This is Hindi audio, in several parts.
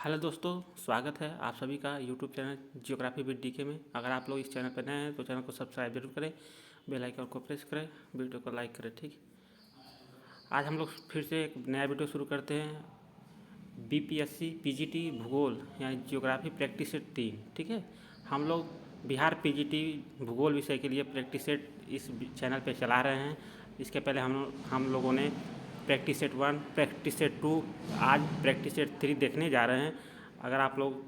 हेलो दोस्तों, स्वागत है आप सभी का YouTube channel geography with DK में। अगर आप लोग इस चैनल पर नए हैं तो चैनल को सब्सक्राइब जरूर करें, बेल आइकन को प्रेस करें, वीडियो को लाइक करें। ठीक, आज हम लोग फिर से एक नया वीडियो शुरू करते हैं। बीपीएससी पीजीटी भूगोल यानी जियोग्राफी प्रैक्टिस सेट 3। ठीक है, हम लोग बिहार पीजीटी भूगोल विषय के लिए प्रैक्टिस सेट इस चैनल पे चला रहे हैं। इसके पहले हम लोगों ने प्रैक्टिस सेट 1, प्रैक्टिस सेट 2, आज प्रैक्टिस सेट 3 देखने जा रहे हैं। अगर आप लोग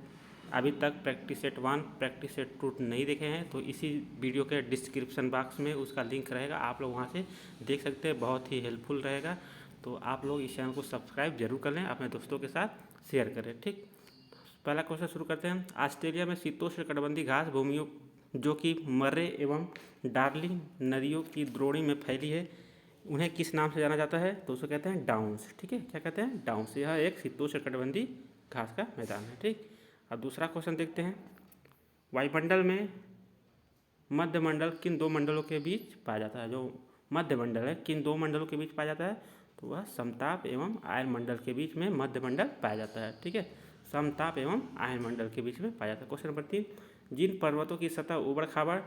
अभी तक प्रैक्टिस सेट 1, प्रैक्टिस सेट 2 नहीं देखे हैं तो इसी वीडियो के डिस्क्रिप्शन बॉक्स में उसका लिंक रहेगा, आप लोग वहाँ से देख सकते हैं। बहुत ही हेल्पफुल रहेगा। तो आप लोग इस चैनल को सब्सक्राइब जरूर कर लें, अपने दोस्तों के साथ शेयर करें। ठीक, पहला क्वेश्चन शुरू करते हैं। ऑस्ट्रेलिया में शीतोष्णकटिबंधीय घास भूमियों जो कि मर्रे एवं डार्लिंग नदियों की द्रोणी में फैली है, उन्हें किस नाम से जाना जाता है? तो उसे कहते हैं डाउन्स। ठीक है, क्या कहते हैं? डाउन्स। यह एक शीतोष्णकटिबंधीय घास का मैदान है। ठीक, अब दूसरा क्वेश्चन देखते हैं। वायुमंडल में मध्यमंडल किन दो मंडलों के बीच पाया जाता है? जो मध्यमंडल है किन दो मंडलों के बीच पाया जाता है? तो वह समताप एवं आयन मंडल के बीच में मध्यमंडल पाया जाता है। ठीक है, समताप एवं आयन मंडल के बीच में पाया जाता है। क्वेश्चन नंबर 3, जिन पर्वतों की सतह उबड़ खाबड़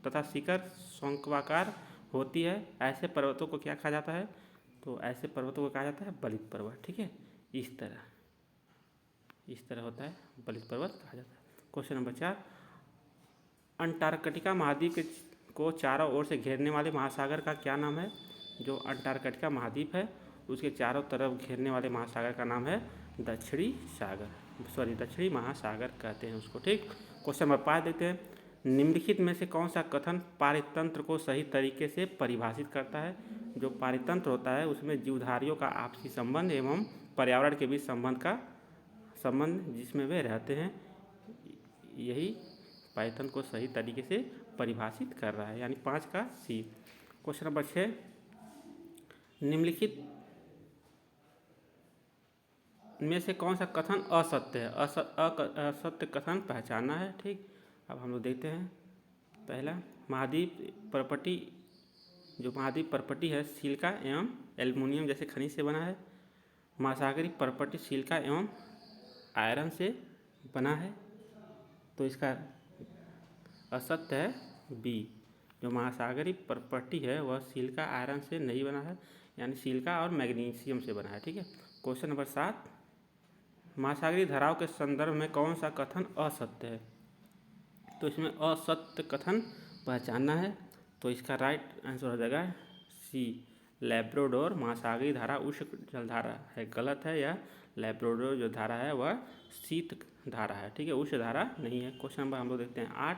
तथा शिखर शंक्वाकार होती है, ऐसे पर्वतों को क्या कहा जाता है? तो ऐसे पर्वतों को कहा जाता है बलित पर्वत। ठीक है, इस तरह होता है, बलित पर्वत कहा जाता है। क्वेश्चन नंबर 4, अंटार्कटिका महाद्वीप को चारों ओर से घेरने वाले महासागर का क्या नाम है? जो अंटार्कटिका महाद्वीप है उसके चारों तरफ घेरने वाले महासागर का नाम है दक्षिणी महासागर कहते हैं उसको। ठीक, क्वेश्चन नंबर 5 देखते हैं। निम्नलिखित में से कौन सा कथन पारितंत्र को सही तरीके से परिभाषित करता है? जो पारितंत्र होता है उसमें जीवधारियों का आपसी संबंध एवं पर्यावरण के बीच संबंध जिसमें वे रहते हैं, यही पाइथन को सही तरीके से परिभाषित कर रहा है, यानी 5 का सी। क्वेश्चन नंबर 6, निम्नलिखित में से कौन सा कथन असत्य है? असत्य कथन पहचानना है। ठीक, अब हम लोग देखते हैं। पहला, महाद्वीप परपटी है सिलिका एवं एल्युमिनियम जैसे खनिज से बना है। महासागरीय परपटी सिलिका एवं आयरन से बना है, तो इसका असत्य है बी। जो महासागरीय परपटी है वह सिलिका आयरन से नहीं बना है, यानी सिलिका और मैग्नीशियम से बना है। ठीक है, क्वेश्चन नंबर 7, महासागरीय धाराओं के संदर्भ में कौन सा कथन असत्य है? तो इसमें असत्य कथन पहचानना है, तो इसका राइट आंसर हो जाएगा सी, लैब्राडोर महासागरीय धारा उष्ण जलधारा है। गलत है, यह लैब्राडोर जो धारा है वह शीत धारा है। ठीक है, उष्ण धारा नहीं है। क्वेश्चन नंबर हम लोग देखते हैं 8,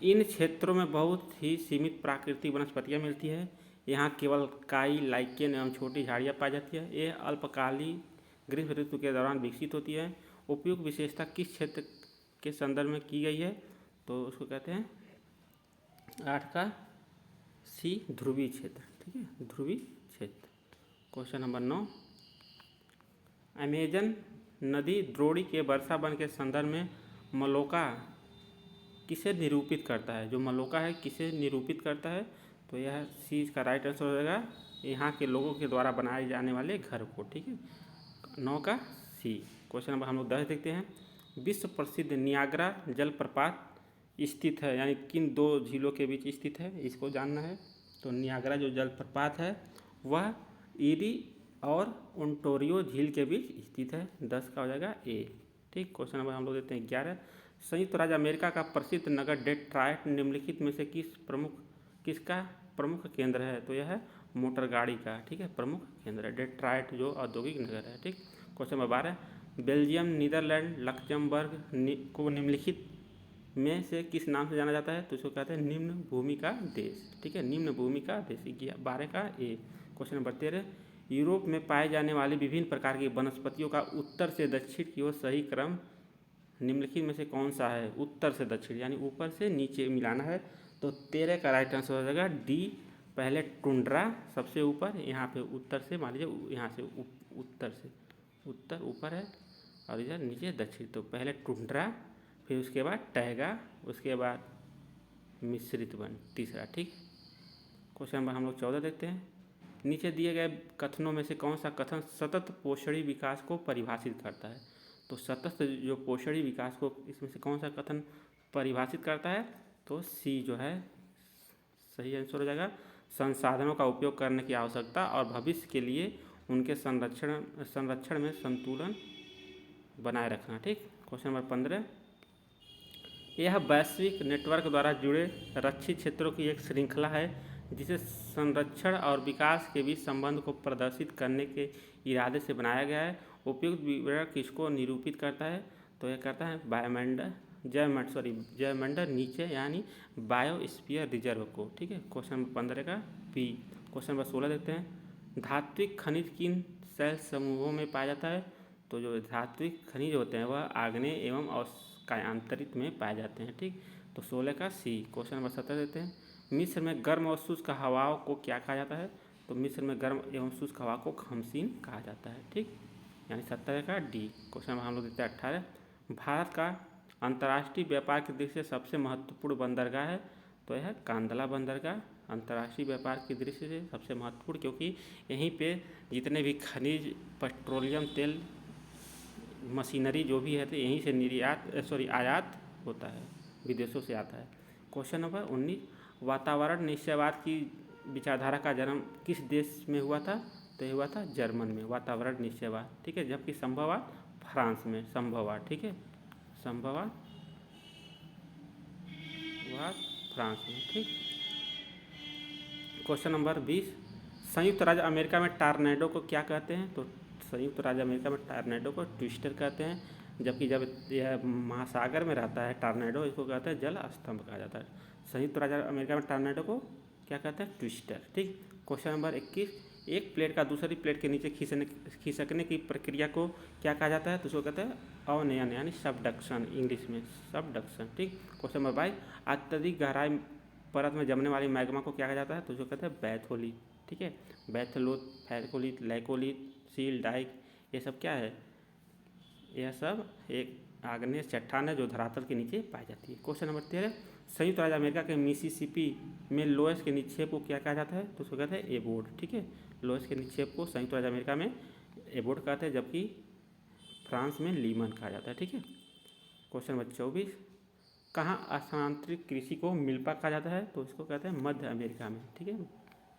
इन क्षेत्रों में बहुत ही सीमित प्राकृतिक वनस्पतियाँ मिलती है। यहाँ केवल काई, लाइकेन एवं छोटी झाड़ियाँ पाई जाती है। ये अल्पकालीन ग्रीष्म ऋतु के दौरान विकसित होती है। उपयुक्त विशेषता किस क्षेत्र के संदर्भ में की गई है? तो उसको कहते हैं 8 का सी, ध्रुवीय क्षेत्र। ठीक है, ध्रुवीय क्षेत्र। क्वेश्चन नंबर 9, अमेजन नदी द्रोणी के वर्षा वन के संदर्भ में मलोका किसे निरूपित करता है? जो मलोका है किसे निरूपित करता है? तो यह सी इसका राइट आंसर हो जाएगा, यहाँ के लोगों के द्वारा बनाए जाने वाले घर को। ठीक है, 9 का सी। क्वेश्चन नंबर हम लोग 10 देखते हैं। विश्व प्रसिद्ध नियाग्रा जलप्रपात स्थित है, यानी किन दो झीलों के बीच स्थित है, इसको जानना है। तो नियाग्रा जो जलप्रपात है वह ईरी और ओंटारियो झील के बीच स्थित है। 10 का हो जाएगा ए। ठीक, क्वेश्चन नंबर हम लोग देते हैं 11, संयुक्त राज्य अमेरिका का प्रसिद्ध नगर डेट्रॉयट निम्नलिखित में से किसका प्रमुख केंद्र है? तो यह है मोटर गाड़ी का। ठीक है, प्रमुख केंद्र है डेट्रॉयट जो औद्योगिक नगर है। ठीक, question number 12, Belgium, Netherlands, Luxembourg को निम्नलिखित में से किस नाम से जाना जाता है? तो इसको कहते हैं निम्न भूमि का देश। ठीक है, निम्न भूमि का देश। 12 का ए। क्वेश्चन नंबर 13, यूरोप में पाए जाने वाली विभिन्न प्रकार की वनस्पतियों का उत्तर से दक्षिण की ओर सही क्रम निम्नलिखित में से कौन सा है? उत्तर से दक्षिण, यानी ऊपर से नीचे मिलाना है। तो 13 का राइट आंसर हो जाएगा डी, पहले टुंड्रा सबसे ऊपर, यहाँ पे उत्तर से मान लीजिए, यहाँ से उत्तर ऊपर है और इधर नीचे दक्षिण। तो पहले टुंड्रा, फिर उसके बाद टैगा, उसके बाद मिश्रित वन तीसरा। ठीक, क्वेश्चन नंबर हम लोग 14 देखते हैं। नीचे दिए गए कथनों में से कौन सा कथन सतत पोषणी विकास को परिभाषित करता है? तो सतत जो पोषणी विकास को, इसमें से कौन सा कथन परिभाषित करता है? तो सी जो है सही आंसर हो जाएगा। संसाधनों का उपयोग करने की आवश्यकता और भविष्य के लिए उनके संरक्षण में संतुलन बनाए रखना। ठीक, क्वेश्चन नंबर 15, यह वैश्विक नेटवर्क द्वारा जुड़े रक्षित क्षेत्रों की एक श्रृंखला है जिसे संरक्षण और विकास के बीच संबंध को प्रदर्शित करने के इरादे से बनाया गया है। उपयुक्त विवरण किसको निरूपित करता है? तो यह करता है जयमंडल नीचे यानी बायोस्फीयर रिजर्व को। ठीक है, क्वेश्चन नंबर 15 का बी। क्वेश्चन नंबर 16 देखते हैं, धात्विक खनिज किन शैल समूहों में पाया जाता है? तो जो धात्विक खनिज होते हैं वह आग्नेय एवं कायांतरित में पाए जाते हैं। ठीक, तो 16 का सी। क्वेश्चन नंबर 17 देते हैं, मिस्र में गर्म और शुष्क हवाओं को क्या कहा जाता है? तो मिस्र में गर्म एवं शुष्क हवा को खमसीन कहा जाता है। ठीक, यानी 17 का डी। क्वेश्चन नंबर हम लोग देते हैं 18, भारत का अंतर्राष्ट्रीय व्यापार की दृष्टि से सबसे महत्वपूर्ण बंदरगाह है? तो यह कांदला बंदरगाह अंतर्राष्ट्रीय व्यापार की दृष्टि से सबसे महत्वपूर्ण, क्योंकि यहीं पे जितने भी खनिज, पेट्रोलियम तेल, मशीनरी जो भी है तो यहीं से आयात होता है, विदेशों से आता है। क्वेश्चन नंबर 19, वातावरण निश्चयवाद की विचारधारा का जन्म किस देश में हुआ था? तो ये हुआ था जर्मन में, वातावरण निश्चयवाद। ठीक है, जबकि संभववाद फ्रांस में, संभववाद। ठीक है, संभववाद फ्रांस में। ठीक, क्वेश्चन नंबर 20, संयुक्त राज्य अमेरिका में टॉर्नेडो को क्या कहते हैं? तो संयुक्त राज्य अमेरिका में टॉर्नेडो को ट्विस्टर कहते हैं, जबकि जब यह महासागर में रहता है टॉर्नेडो, इसको कहते हैं जल स्तंभ कहा जाता है। संयुक्त राज्य अमेरिका में टॉर्नेडो को क्या कहते हैं? ट्विस्टर। ठीक, क्वेश्चन नंबर 21, एक प्लेट का दूसरी प्लेट के नीचे खिसकने की प्रक्रिया को क्या कहा जाता है? तो उसको कहते हैं अवनयन यानी सबडक्शन, इंग्लिश में सबडक्शन। ठीक, क्वेश्चन नंबर 22, अत्यधिक गहराई परत में जमने वाली मैग्मा को क्या कहा जाता है? तो उसको कहते हैं बैथोलिथ। ठीक है, बैथोलिथ, फैरकोलिथ, लैकोलिथ, सील डाइक, ये सब क्या है? यह सब एक आग्नेय चट्टान है जो धरातल के नीचे पाई जाती है। क्वेश्चन नंबर 13, संयुक्त राज्य अमेरिका के मिसिसिपी में लोएस के निक्षेप को क्या कहा जाता है? तो उसको कहते हैं एबोर्ड। ठीक है, लोएस के निक्षेप को संयुक्त राज्य अमेरिका में एबोर्ड कहते हैं, जबकि फ्रांस में लीमन कहा जाता है। ठीक है, क्वेश्चन नंबर 24, कहाँ स्थानांतरित कृषि को मिल्पा कहा जाता है? तो इसको कहते हैं मध्य अमेरिका में। ठीक है,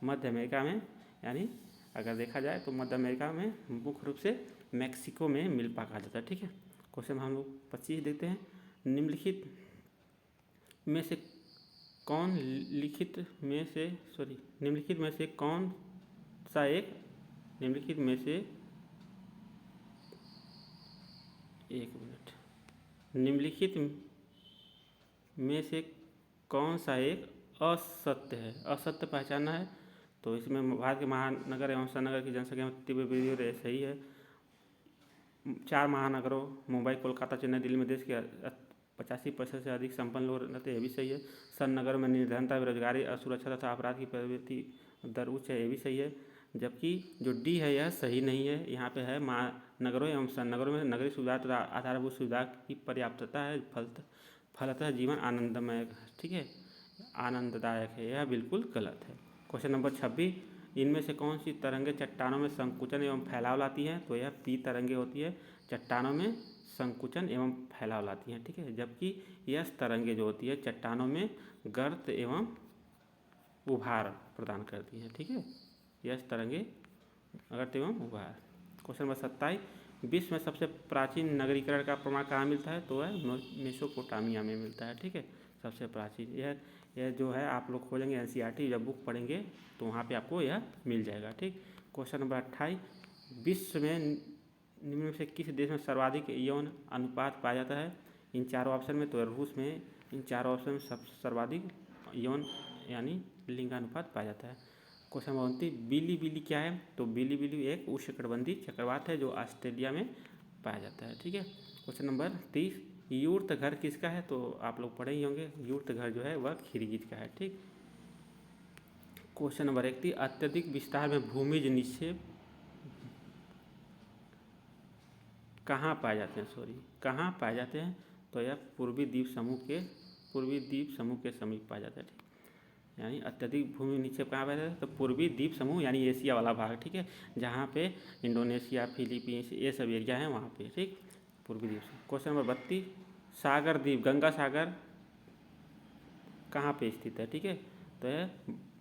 मध्य अमेरिका में, यानी अगर देखा जाए तो मध्य अमेरिका में मुख्य रूप से मैक्सिको में मिल्पा कहा जाता है। ठीक है, क्वेश्चन हम लोग 25 देखते हैं, निम्नलिखित में से कौन सा एक असत्य है? असत्य पहचानना है। तो इसमें भारत के महानगर एवं शहर की जनसंख्या में तीव्र वृद्धि हो रही है, सही है। 4 महानगरों मुंबई, कोलकाता, चेन्नई, दिल्ली में देश के 85% से अधिक संपन्न लोग रहते हैं, ये भी सही है। सन नगरों में निर्धनता, बेरोजगारी, असुरक्षा तथा अपराध की प्रवृत्ति दर उच्च है, ये भी सही है। जबकि जो डी है यह सही नहीं है। यहाँ पे है महानगरों एवं सन नगरों में नगरीय सुविधा तथा आधारभूत सुविधा की पर्याप्तता है, फलतः जीवन आनंदमय, ठीक है, आनंददायक है, यह बिल्कुल गलत है। क्वेश्चन नंबर 26, इनमें से कौन सी तरंगें चट्टानों में संकुचन एवं फैलाव लाती हैं? तो यह पी तरंगें होती है, चट्टानों में संकुचन एवं फैलाव लाती हैं। ठीक है, जबकि यस तरंगें जो होती है चट्टानों में गर्त एवं उभार प्रदान करती हैं। ठीक है, यस तरंगें गर्त एवं उभार। क्वेश्चन नंबर 27, विश्व में सबसे प्राचीन नगरीकरण का प्रमाण कहाँ मिलता है? तो वह मेसोपोटामिया में मिलता है। ठीक है, सबसे प्राचीन यह जो है आप लोग खोलेंगे एनसीईआरटी जब बुक पढ़ेंगे तो वहाँ पे आपको यह मिल जाएगा। ठीक, क्वेश्चन नंबर 28, विश्व में निम्न में से किस देश में सर्वाधिक यौन अनुपात पाया जाता है? इन चारों ऑप्शन में, तो रूस में इन चारों ऑप्शन में सर्वाधिक यौन यानी लिंगानुपात पाया जाता है। क्वेश्चन नंबर 29, बिली क्या है? तो बिली एक उष्णकटिबंधीय चक्रवात है जो ऑस्ट्रेलिया में पाया जाता है। ठीक है, क्वेश्चन नंबर 30, यूर्त घर किसका है? तो आप लोग पढ़े ही होंगे, यूर्त घर जो है वह खिरगिज का है। ठीक, क्वेश्चन नंबर 31, अत्यधिक विस्तार में भूमिज निक्षेप कहाँ पाए जाते हैं? तो यह पूर्वी द्वीप समूह के समीप पाया जाता है। ठीक, यानी अत्यधिक भूमि निक्षेप कहाँ पाया जाता है? तो पूर्वी द्वीप समूह यानी एशिया वाला भाग, ठीक है, जहाँ पे इंडोनेशिया, फिलीपींस ये सब एरिया है वहाँ पे, ठीक, पूर्वी द्वीप समूह। क्वेश्चन नंबर 32, सागर द्वीप, गंगा सागर कहाँ पे स्थित है? ठीक है, तो यह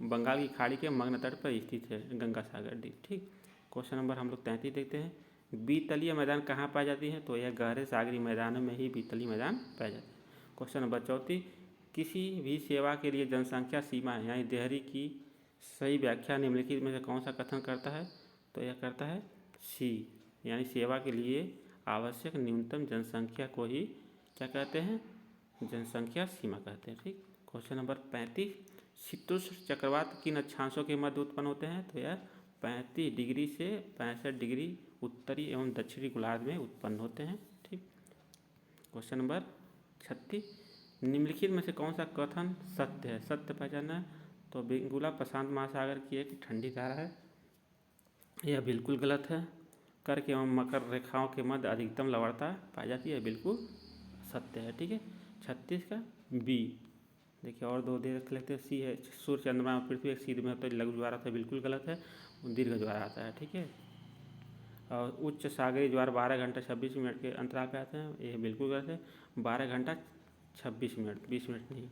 बंगाल की खाड़ी के मग्न तट पर स्थित है गंगा सागर द्वीप, ठीक। क्वेश्चन नंबर हम लोग 33 देखते हैं, बीतलीय मैदान कहाँ पाई जाती है? तो यह गहरे सागरी मैदानों में ही बीतलीय मैदान पाए जाते हैं। क्वेश्चन नंबर 34, किसी भी सेवा के लिए जनसंख्या सीमा यानी देहरी की सही व्याख्या निम्नलिखित में से कौन सा कथन करता है? तो यह करता है सी, यानी सेवा के लिए आवश्यक न्यूनतम जनसंख्या को ही क्या कहते हैं? जनसंख्या सीमा कहते हैं, ठीक। क्वेश्चन नंबर 35, शीतोष्ण चक्रवात किन अक्षांशों के मध्य उत्पन्न होते हैं? तो यह 35 डिग्री से 65 डिग्री उत्तरी एवं दक्षिणी गोलार्ध में उत्पन्न होते हैं, ठीक। क्वेश्चन नंबर 36, निम्नलिखित में से कौन सा कथन सत्य है? सत्य पहचानना है। तो बेंगुला प्रशांत महासागर की एक ठंडी धारा है, यह बिल्कुल गलत है। कर्क एवं मकर रेखाओं के मध्य अधिकतम लवणता पाई जाती है, बिल्कुल सत्य है, ठीक है। 36 का बी देखिए, और दो दे रख लेते हैं। सी है सूर्य चंद्रमा और पृथ्वी एक सीध में होता है, लघु ज्वार आता है, बिल्कुल गलत है, दीर्घ ज्वार आता है, ठीक है। और उच्च सागरी ज्वार 12 घंटा 26 मिनट के अंतराल पे आते हैं, ये बिल्कुल गलत है, 12 घंटा 26 मिनट, 20 मिनट नहीं।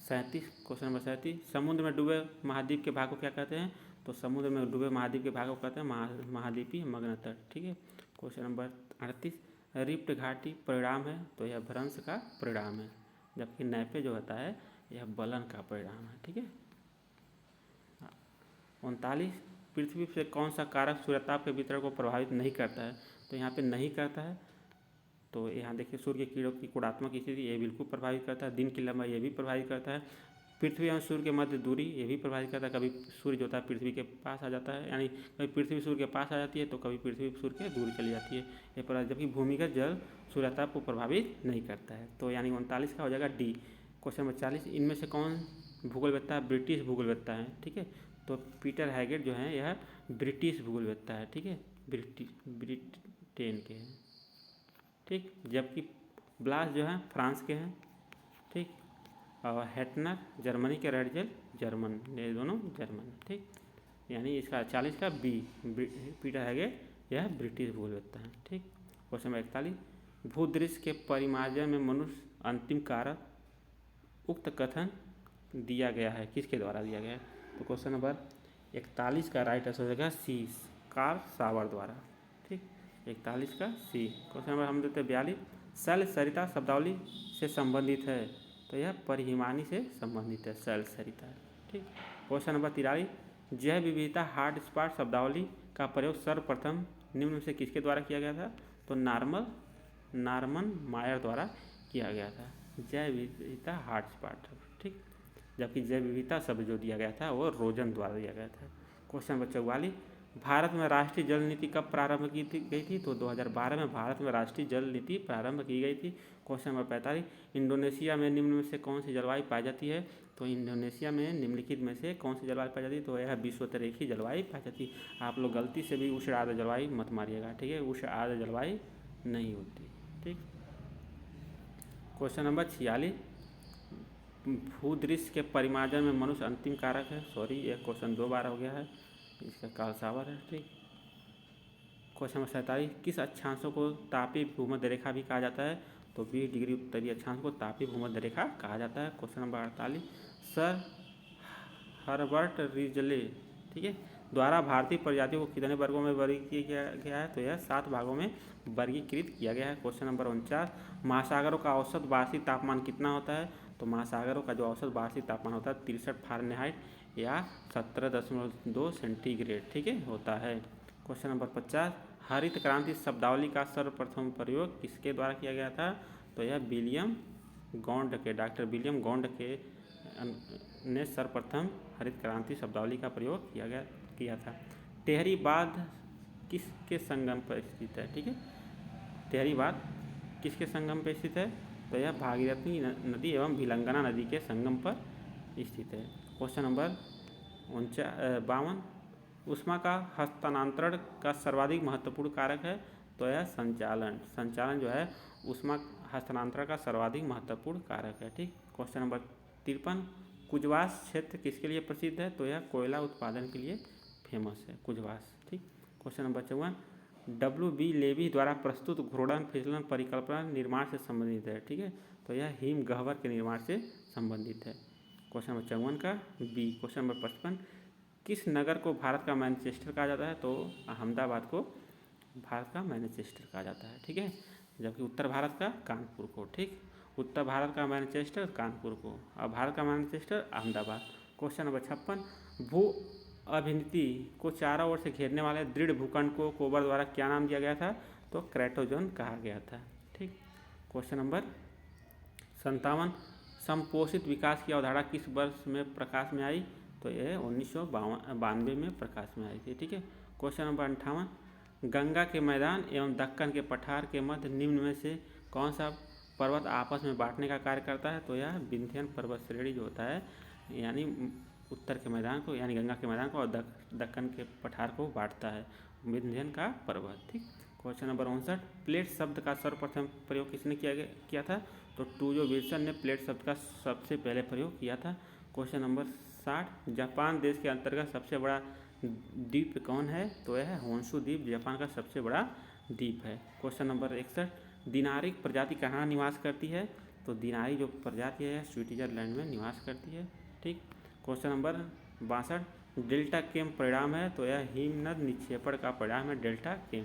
37, क्वेश्चन नंबर 37, समुद्र में डूबे महाद्वीप के भाग को क्या कहते हैं? तो समुद्र में डूबे महाद्वीप के भाग को कहते हैं महाद्वीपीय मग्न तट, ठीक है। क्वेश्चन नंबर 38, रिफ्ट घाटी परिणाम है? तो यह भ्रंश का परिणाम है, जबकि नैपे जो होता है यह बलन का परिणाम है, ठीक है। 39, पृथ्वी से कौन सा कारक सूर्यताप के वितरण को प्रभावित नहीं करता है? तो यहाँ पे नहीं करता है, तो यहाँ देखिए सूर्य के किरणों की कोणात्मक स्थिति ये बिल्कुल प्रभावित करता है, दिन की लंबाई ये भी प्रभावित करता है, पृथ्वी और सूर्य के मध्य दूरी ये भी प्रभावित करता है। कभी सूर्य जो होता है पृथ्वी के पास आ जाता है, यानी कभी पृथ्वी सूर्य के पास आ जाती है, तो कभी पृथ्वी सूर्य के दूर चली जाती है, ये पर जबकि भूमिगत जल सूर्यताप को प्रभावित नहीं करता है। तो यानी 39 का हो जाएगा डी। क्वेश्चन नंबर 40, इनमें से कौन भूगोलवेत्ता ब्रिटिश भूगोलवेत्ता है? ठीक है, तो पीटर हैगेट जो है यह ब्रिटिश भूगोलवेत्ता है, ठीक है, ब्रिटेन के हैं, ठीक। जबकि ब्लास जो है फ्रांस के हैं, ठीक। और हेटनर जर्मनी के, रेडजेल जर्मन, ये दोनों जर्मन, ठीक। यानी इसका 40 का बी, पीटर हैगेट यह ब्रिटिश भूगोलवेत्ता है, ठीक। क्वेश्चन नंबर 41, भूदृश्य के परिमार्जन में मनुष्य अंतिम कारक उक्त कथन दिया गया है, किसके द्वारा दिया गया है? तो क्वेश्चन नंबर 41 का राइट आंसर हो जाएगा सी, कार्ल सावर द्वारा, ठीक। 41 का सी। क्वेश्चन नंबर हम देते हैं 42, शैल सरिता शब्दावली से संबंधित है? तो यह परिहिमानी से संबंधित है, शैल सरिता, ठीक। क्वेश्चन नंबर 43, जैव विविधता हॉट स्पॉट शब्दावली का प्रयोग सर्वप्रथम निम्न में से किसके द्वारा किया गया था? तो नॉर्मन मायर द्वारा किया गया था, जैव विविधता हॉट स्पॉट, ठीक। जबकि जैव विविधता शब्द जो दिया गया था वो रोजन द्वारा दिया गया था। क्वेश्चन नंबर 44, भारत में राष्ट्रीय जल नीति कब प्रारंभ की गई थी? तो 2012 में भारत में राष्ट्रीय जल नीति प्रारंभ की गई थी। क्वेश्चन नंबर 45, इंडोनेशिया में निम्न में से कौन सी जलवायु पाई जाती है? तो इंडोनेशिया में निम्नलिखित में से कौन सी जलवायु पाई जाती है? तो यह विश्वतरेखी जलवायु पाई जाती है। आप लोग गलती से भी उष्ण आर्द्र जलवायु मत मारिएगा, ठीक है, उष्ण आर्द्र जलवायु नहीं होती, ठीक। क्वेश्चन नंबर 46, भूदृश्य के परिमार्जन में मनुष्य अंतिम कारक है? सॉरी, यह क्वेश्चन 2 बार हो गया है, इसका कार्ल सावर है, ठीक। क्वेश्चन नंबर 47, किस अक्षांशों को तापीय भूमध्य रेखा भी कहा जाता है? तो 20 डिग्री उत्तरी अक्षांश को तापीय भूमध्य रेखा कहा जाता है। Question number 48, sir Herbert Risley, ठीक है, द्वारा भारतीय प्रजातियों को कितने वर्गों में वर्गीकृत किया गया है? तो यह 7 भागों में वर्गीकृत किया गया है। क्वेश्चन नंबर 49, महासागरों का औसत वार्षिक तापमान कितना होता है? तो महासागरों का जो औसत वार्षिक तापमान होता है 63 फारेनहाइट या 17.2 सेंटीग्रेड, ठीक है, होता है। क्वेश्चन नंबर 50, हरित क्रांति शब्दावली का सर्वप्रथम प्रयोग किसके द्वारा किया गया था? तो यह विलियम गॉन्ड के, डॉक्टर विलियम गॉन्ड के ने सर्वप्रथम हरित क्रांति शब्दावली का प्रयोग किया था। टेहरी बांध किसके संगम पर स्थित है? ठीक है, टेहरी बांध किसके संगम पर स्थित है? तो यह भागीरथी नदी एवं भिलंगना नदी के संगम पर स्थित है। क्वेश्चन नंबर 52, ऊष्मा का हस्तांतरण का सर्वाधिक महत्वपूर्ण कारक है? तो यह संचालन जो है ऊष्मा हस्तांतरण का सर्वाधिक महत्वपूर्ण कारक है, ठीक। क्वेश्चन नंबर 53, कुजवास क्षेत्र किसके लिए प्रसिद्ध है? तो यह कोयला उत्पादन के लिए फेमस है कुजवास। ठीक। Question number 54, W.B. लेवी द्वारा प्रस्तुत घूर्णन फिसलन परिकल्पना निर्माण से संबंधित है। ठीक है, तो यह हिम गह्वर के निर्माण से संबंधित है। क्वेश्चन नंबर 54 का बी। क्वेश्चन नंबर 55, किस नगर को भारत का मैनचेस्टर कहा जाता है? तो अहमदाबाद को भारत का मैनचेस्टर कहा जाता है। ठीक है, जबकि उत्तर भारत का कानपुर को। ठीक, उत्तर भारत का मैनचेस्टर कानपुर को और भारत का मैनचेस्टर अहमदाबाद। क्वेश्चन नंबर 56, भू अभिनीति को चारों ओर से घेरने वाले दृढ़ भूखंड को कोबर द्वारा क्या नाम दिया गया था? तो क्रेटोजोन कहा गया था। ठीक। क्वेश्चन नंबर 57, संपोषित विकास की अवधारणा किस वर्ष में प्रकाश में आई? तो यह 1992 में प्रकाश में आई थी। ठीक है। क्वेश्चन नंबर 58, गंगा के मैदान एवं दक्कन के पठार के मध्य निम्न में से कौन सा पर्वत आपस में बांटने का कार्य करता है? तो यह विंध्यन पर्वत श्रेणी जो होता है, यानी उत्तर के मैदान को यानी गंगा के मैदान को और दक्कन के पठार को बांटता है, विंध्यन का पर्वत। ठीक। क्वेश्चन नंबर 59, प्लेट शब्द का सर्वप्रथम प्रयोग किसने किया था? तो टूजो विल्सन ने प्लेट शब्द का सबसे पहले प्रयोग किया था। क्वेश्चन नंबर 60, जापान देश के अंतर्गत सबसे बड़ा द्वीप कौन है? तो यह होन्शु द्वीप जापान का सबसे बड़ा द्वीप है। क्वेश्चन नंबर 61, दिनारिक प्रजाति कहाँ निवास करती है? तो दिनारी जो प्रजाति है स्विट्जरलैंड में निवास करती है। ठीक। क्वेश्चन नंबर 62, डेल्टा केम परिणाम है? तो यह हिमनद निक्षेपण का परिणाम है डेल्टा केम।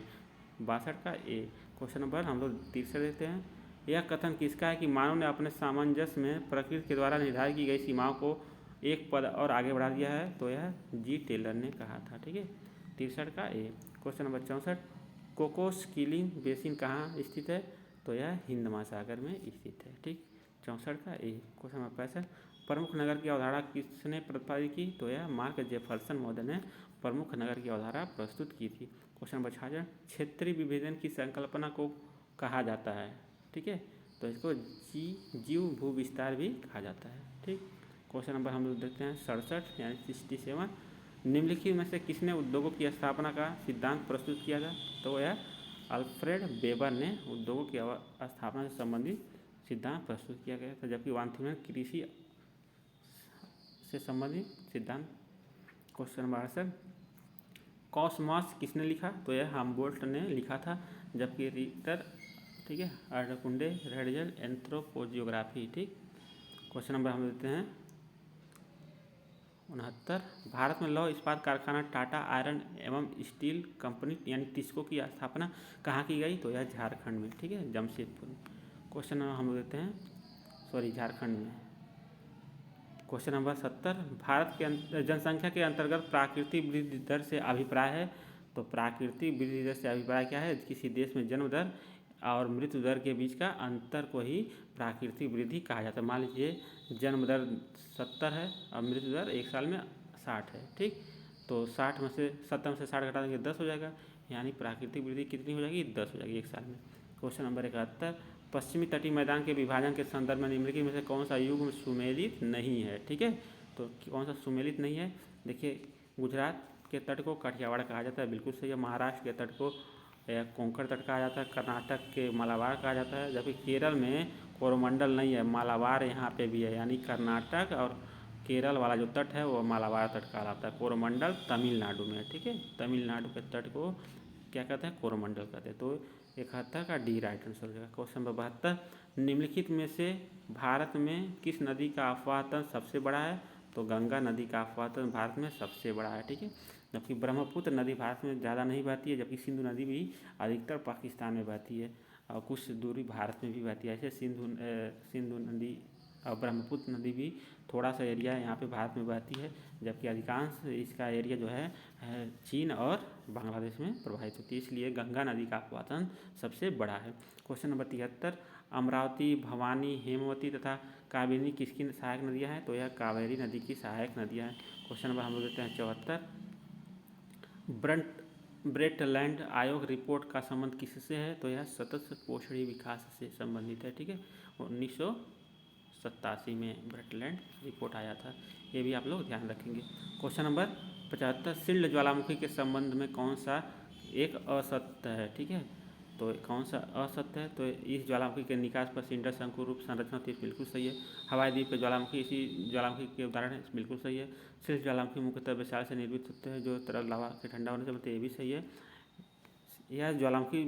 62 का ए। क्वेश्चन नंबर हम लोग तीसरे देते हैं, यह कथन किसका है कि मानव ने अपने सामंजस्य में प्रकृति के द्वारा निर्धारित की गई सीमाओं को एक पद और आगे बढ़ा दिया है? तो यह जी टेलर ने कहा था। ठीक है, 63 का A. Question number 64, Cocos Keeling basin कहाँ स्थित है? तो यह हिंद महासागर में स्थित है। ठीक, 64 का ए। क्वेश्चन नंबर 65, प्रमुख नगर की अवधारणा किसने प्रतिपादित की? तो यह मार्क जेफरसन महोदय ने प्रमुख नगर की अवधारणा प्रस्तुत की थी। क्वेश्चन नंबर 66, क्षेत्रीय विभेदन की संकल्पना को कहा जाता है? ठीक है, तो इसको जीव भू विस्तार भी कहा जाता है। ठीक। क्वेश्चन नंबर हम लोग देखते हैं 67 यानी 67, निम्नलिखित में से किसने उद्योगों की स्थापना का सिद्धांत प्रस्तुत किया था? तो यह अल्फ्रेड वेबर ने उद्योगों की स्थापना से संबंधित सिद्धांत प्रस्तुत किया गया था, जबकि वाल्थीमैन कृषि से संबंधित सिद्धांत। क्वेश्चन नंबर 68, कॉसमॉस किसने लिखा? तो यह हम्बोल्ट ने लिखा था, जबकि रिटर, ठीक है, अर्धकुंडे रेडजल एंथ्रोपोजियोग्राफी। ठीक। क्वेश्चन नंबर हम देते हैं 69, भारत में लौह इस्पात कारखाना टाटा आयरन एवं स्टील कंपनी यानी टिस्को की स्थापना कहाँ की गई? तो यह झारखंड में। ठीक है, जमशेदपुर में। क्वेश्चन नंबर हम देते हैं झारखंड में। क्वेश्चन नंबर 70, भारत के जनसंख्या के अंतर्गत प्राकृतिक वृद्धि दर से अभिप्राय है? तो प्राकृतिक वृद्धि दर से अभिप्राय क्या है? किसी देश में जन्म दर और मृत्यु दर के बीच का अंतर को ही प्राकृतिक वृद्धि कहा जाता है। मान लीजिए जन्म दर 70 है और मृत्यु दर एक साल में 60 है। ठीक, तो 60 में से 70 में से 60 घटा देंगे 10 हो जाएगा, यानी प्राकृतिक वृद्धि कितनी हो जाएगी? 10 हो जाएगी एक साल में। क्वेश्चन नंबर 71, पश्चिमी तटीय मैदान के विभाजन के संदर्भ में निम्नलिखित में से कौन सा युग सुमेलित नहीं है? ठीक है, तो कौन सा सुमेलित नहीं है? देखिए, गुजरात के तट को काठियावाड़ कहा जाता है, बिल्कुल सही है। महाराष्ट्र के तट को कोंकण तट कहा जाता है। कर्नाटक के मालाबार कहा जाता है, जबकि केरल में कोरोमंडल नहीं है, मालाबार यहाँ पे भी है, यानी कर्नाटक और केरल वाला जो तट है वो मालाबार तट कहलाता है। कोरोमंडल तमिलनाडु में है। ठीक है, तमिलनाडु के तट को क्या कहते हैं? कोरोमंडल कहते हैं। तो 71 का डी राइट आंसर हो जाएगा। क्वेश्चन नंबर 72, निम्नलिखित में से भारत में किस नदी का आफवाहन सबसे बड़ा है? तो गंगा नदी का आफवाहन भारत में सबसे बड़ा है। ठीक है, जबकि ब्रह्मपुत्र नदी भारत में ज़्यादा नहीं बहती है, जबकि सिंधु नदी भी अधिकतर पाकिस्तान में बहती है और कुछ दूरी भारत में भी बहती है। ऐसे सिंधु नदी और ब्रह्मपुत्र नदी भी थोड़ा सा एरिया यहाँ पे भारत में बहती है, जबकि अधिकांश इसका एरिया जो है चीन और बांग्लादेश में प्रवाहित होती है, इसलिए गंगा नदी का आफवाहन सबसे बड़ा है। क्वेश्चन नंबर 73, अमरावती, भवानी, हेमवती तथा कावेरी किसकी सहायक नदियाँ हैं? तो यह कावेरी नदी की सहायक नदियाँ हैं। क्वेश्चन नंबर हम लोग देते हैं 74, ब्रेटलैंड आयोग रिपोर्ट का संबंध किससे है? तो यह सतत पोषणी विकास से संबंधित है। ठीक है, 1987 में ब्रेटलैंड रिपोर्ट आया था, ये भी आप लोग ध्यान रखेंगे। क्वेश्चन नंबर 75, शिल्ड ज्वालामुखी के संबंध में कौन सा एक असत्य है? ठीक है, तो कौन सा असत्य है? तो इस ज्वालामुखी के निकास पर सिंडर शंकु रूप संरचना होती है, बिल्कुल सही है। हवाई द्वीप के ज्वालामुखी इसी ज्वालामुखी के उदाहरण है, बिल्कुल सही है। सिर्फ ज्वालामुखी मुख्यतः विशाल से निर्मित होते हैं जो तरल लावा के ठंडा होने से बनते हैं, ये भी सही है। यह ज्वालामुखी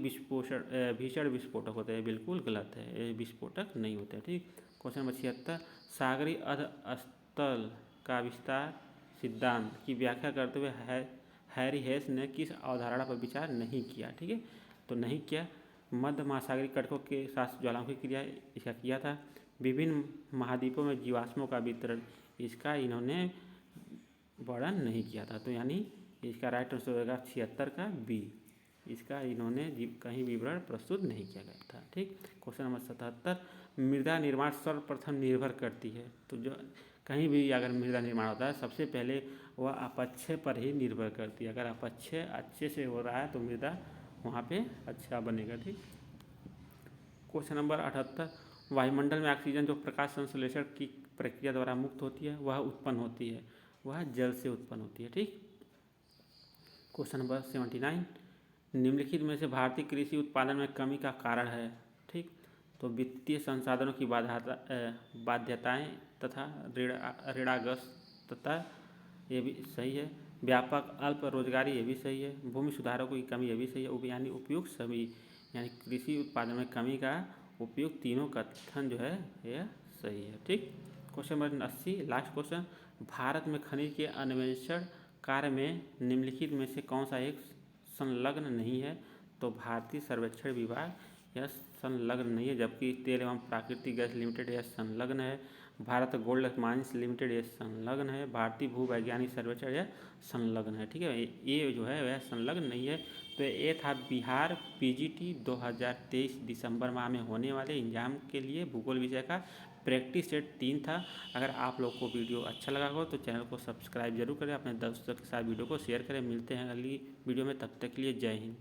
भीषण विस्फोटक होते हैं, बिल्कुल गलत है, ये विस्फोटक नहीं होते हैं। ठीक। क्वेश्चन नंबर 76, सागरी अधस्तल का विस्तार सिद्धांत की व्याख्या करते हुए हैरी हेस ने किस अवधारणा पर विचार नहीं किया? ठीक है, तो नहीं किया। मध्य महासागरीय कटकों के साथ ज्वालामुखी क्रिया इसका किया था। विभिन्न महाद्वीपों में जीवाश्मों का वितरण, इसका इन्होंने वर्णन नहीं किया था। तो यानी इसका राइट आंसर होगा 76 का बी, इसका इन्होंने कहीं विवरण प्रस्तुत नहीं किया गया था। ठीक। क्वेश्चन नंबर 77, मृदा निर्माण सर्वप्रथम निर्भर करती है, तो जो कहीं भी अगर मृदा निर्माण होता है सबसे पहले वह अपक्षय पर ही निर्भर करती है। अगर अपक्षय अच्छे से हो रहा है तो मृदा वहाँ पे अच्छा बनेगा। ठीक। क्वेश्चन नंबर 78, वायुमंडल में ऑक्सीजन जो प्रकाश संश्लेषण की प्रक्रिया द्वारा मुक्त होती है वह उत्पन्न होती है, वह जल से उत्पन्न होती है। ठीक। क्वेश्चन नंबर 79, निम्नलिखित में से भारतीय कृषि उत्पादन में कमी का कारण है? ठीक। तो वित्तीय संसाधनों की बाध्यताएं तथा ऋणाग्रस्तता, ये भी सही है। व्यापक अल्प रोजगारी, ये भी सही है। भूमि सुधारों की कमी, ये भी सही है। यानी उपयुक्त सभी, यानी कृषि उत्पादन में कमी का उपयुक्त तीनों कथन जो है यह सही है। ठीक। Question number 80, last question, Bharat में खनिज के अन्वेषण कार्य में निम्नलिखित में से कौन सा एक संलग्न नहीं है? तो भारतीय सर्वेक्षण विभाग यह संलग्न नहीं है, जबकि तेल एवं प्राकृतिक गैस लिमिटेड यह संलग्न है। भारत गोल्ड माइंस लिमिटेड यह संलग्न है। भारतीय भूवैज्ञानिक सर्वेक्षण यह संलग्न है। ठीक है, ये जो है वह संलग्न नहीं है। तो ये था बिहार पीजीटी 2023 दिसंबर माह में होने वाले एग्जाम के लिए भूगोल विषय का प्रैक्टिस सेट 3 था। अगर आप लोग को वीडियो अच्छा लगा हो तो चैनल को सब्सक्राइब जरूर करें, अपने दोस्तों के साथ वीडियो को शेयर करें। मिलते हैं अगली वीडियो में, तब तक के लिए जय हिंद।